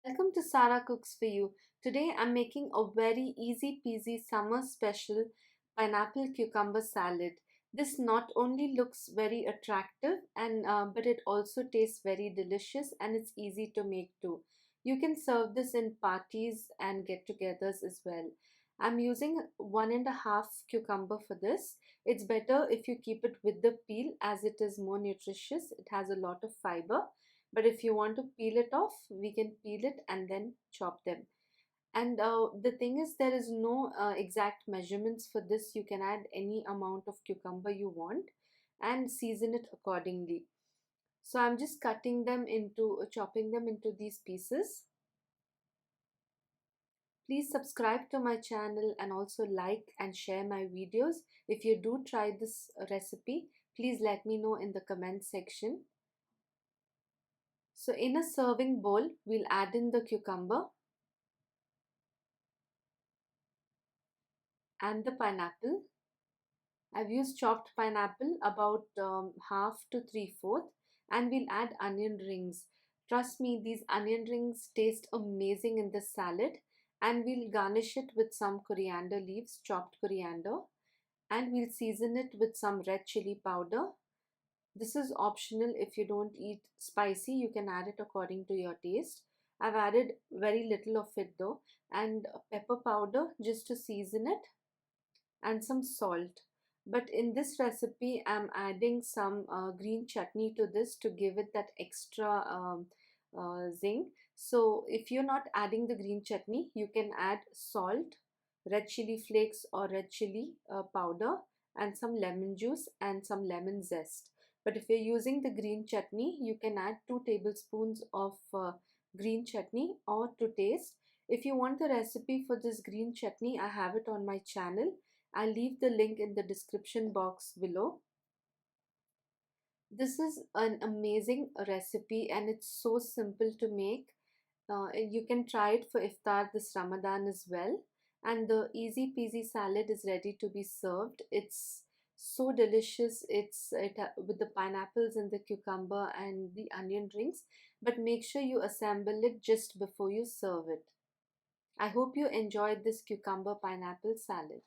Welcome to Sarah Cooks for You. Today I'm making a very easy peasy summer special pineapple cucumber salad. This not only looks very attractive but it also tastes very delicious and it's easy to make too. You can serve this in parties and get-togethers as well. I'm using 1.5 cucumber for this. It's better if you keep it with the peel as it is more nutritious. It has a lot of fiber, but if you want to peel it off, we can peel it and then chop them. And the thing is, there is no exact measurements for this. You can add any amount of cucumber you want and season it accordingly. So I'm just chopping them into these pieces. Please subscribe to my channel and also like and share my videos. If you do try this recipe, please let me know in the comment section. So in a serving bowl, we'll add in the cucumber and the pineapple. I've used chopped pineapple about half to 3/4, and we'll add onion rings. Trust me, these onion rings taste amazing in this salad, and we'll garnish it with some coriander leaves, chopped coriander, and we'll season it with some red chili powder. This is optional. If you don't eat spicy, you can add it according to your taste. I've added very little of it though, and pepper powder just to season it, and some salt. But in this recipe, I'm adding some green chutney to this to give it that extra zing. So if you're not adding the green chutney, you can add salt, red chili flakes or red chili powder, and some lemon juice and some lemon zest. But if you're using the green chutney, you can add 2 tablespoons of green chutney or to taste. If you want the recipe for this green chutney, I have it on my channel. I'll leave the link in the description box below. This is an amazing recipe and it's so simple to make. You can try it for Iftar this Ramadan as well. And the easy peasy salad is ready to be served. It's so delicious. With the pineapples and the cucumber and the onion rings. But make sure you assemble it just before you serve it. I hope you enjoyed this cucumber pineapple salad.